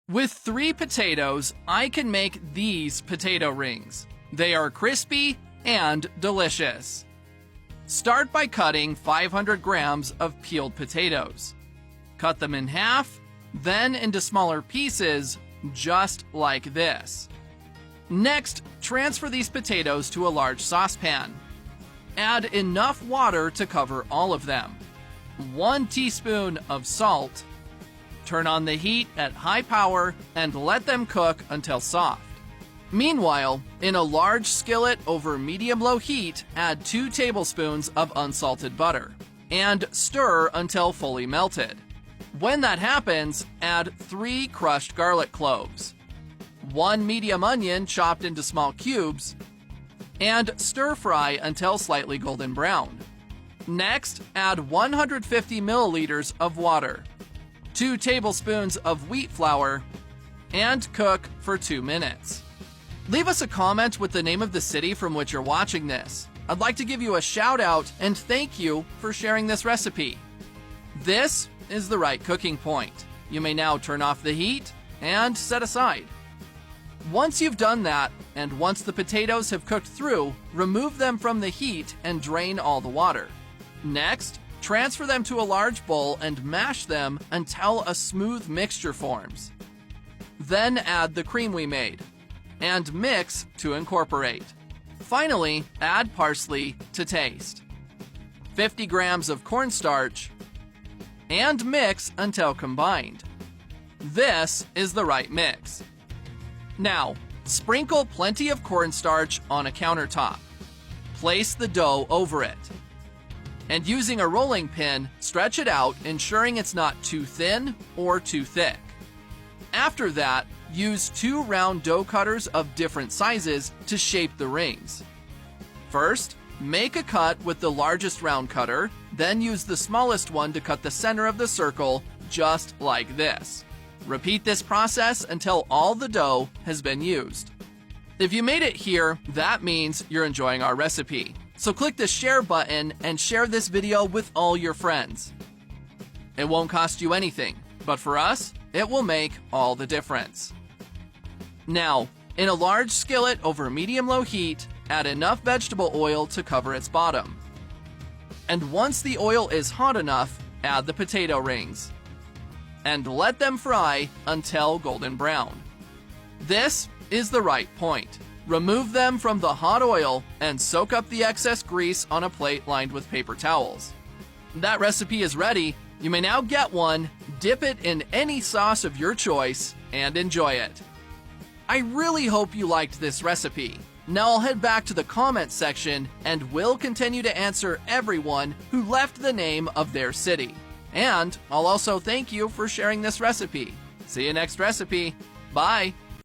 With 3 potatoes, I can make these potato rings. They are crispy and delicious. Start by cutting 500 grams of peeled potatoes. Cut them in half, then into smaller pieces, just like this. Next, transfer these potatoes to a large saucepan. Add enough water to cover all of them. 1 teaspoon of salt. Turn on the heat at high power and let them cook until soft. Meanwhile, in a large skillet over medium-low heat, add 2 tablespoons of unsalted butter and stir until fully melted. When that happens, add 3 crushed garlic cloves, 1 medium onion chopped into small cubes, and stir fry until slightly golden brown. Next, add 150 milliliters of water, 2 tablespoons of wheat flour, and cook for 2 minutes. Leave us a comment with the name of the city from which you're watching this. I'd like to give you a shout out and thank you for sharing this recipe. This is the right cooking point. You may now turn off the heat and set aside. Once you've done that, and once the potatoes have cooked through, remove them from the heat and drain all the water. Next, transfer them to a large bowl and mash them until a smooth mixture forms. Then add the cream we made, and mix to incorporate. Finally, add parsley to taste. 50 grams of cornstarch, and mix until combined. This is the right mix. Now, sprinkle plenty of cornstarch on a countertop. Place the dough over it. And using a rolling pin, stretch it out, ensuring it's not too thin or too thick. After that, use 2 round dough cutters of different sizes to shape the rings. First, make a cut with the largest round cutter, then use the smallest one to cut the center of the circle, just like this. Repeat this process until all the dough has been used. If you made it here, that means you're enjoying our recipe. So click the share button and share this video with all your friends. It won't cost you anything, but for us, it will make all the difference. Now, in a large skillet over medium-low heat, add enough vegetable oil to cover its bottom. And once the oil is hot enough, add the potato rings. And let them fry until golden brown. This is the right point. Remove them from the hot oil and soak up the excess grease on a plate lined with paper towels. That recipe is ready. You may now get one, dip it in any sauce of your choice, and enjoy it. I really hope you liked this recipe. Now I'll head back to the comments section and we'll continue to answer everyone who left the name of their city. And I'll also thank you for sharing this recipe. See you next recipe. Bye!